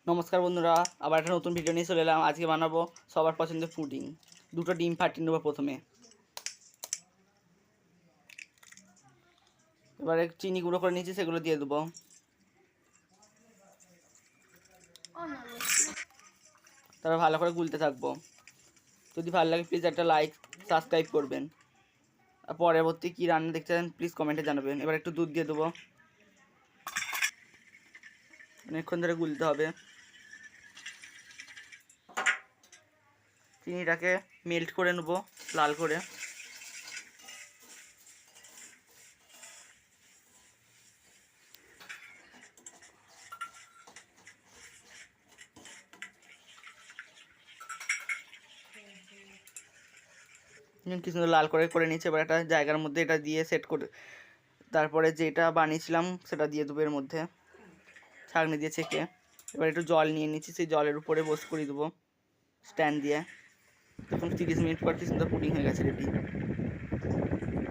নমস্কার বন্ধুরা, আবার একটা নতুন ভিডিও নিয়ে চলে এলাম। আজকে বানাবো সবার পছন্দের পুডিং। দুটো ডিম ফাটিয়ে নেবো প্রথমে। এবারে চিনি গুঁড়ো করে নিয়েছি, সেগুলো দিয়ে দেবো। তারপর ভালো করে গুলতে থাকবো। যদি ভালো লাগে প্লিজ একটা লাইক সাবস্ক্রাইব করবেন। আর পরবর্তী কী রান্না দেখতে চান প্লিজ কমেন্টে জানাবেন। এবার একটু দুধ দিয়ে দেবো, অনেকক্ষণ ধরে গুলতে হবে। চিনিটাকে মেল্ট করে নেবো লাল করে। কি সুন্দর লাল করে নিয়েছে। এবার একটা জায়গার মধ্যে এটা দিয়ে সেট করে, তারপরে যেটা বানিয়েছিলাম সেটা দিয়ে দেবো এর মধ্যে, ছাঁকনি দিয়ে ছেঁকে। এবার একটু জল নিয়ে নিচ্ছি, সেই জলের উপরে বস করে দেবো স্ট্যান্ড দিয়ে। এখন 30 মিনিট পর কি সুন্দর পুডিং হয়ে গেছে রেডি।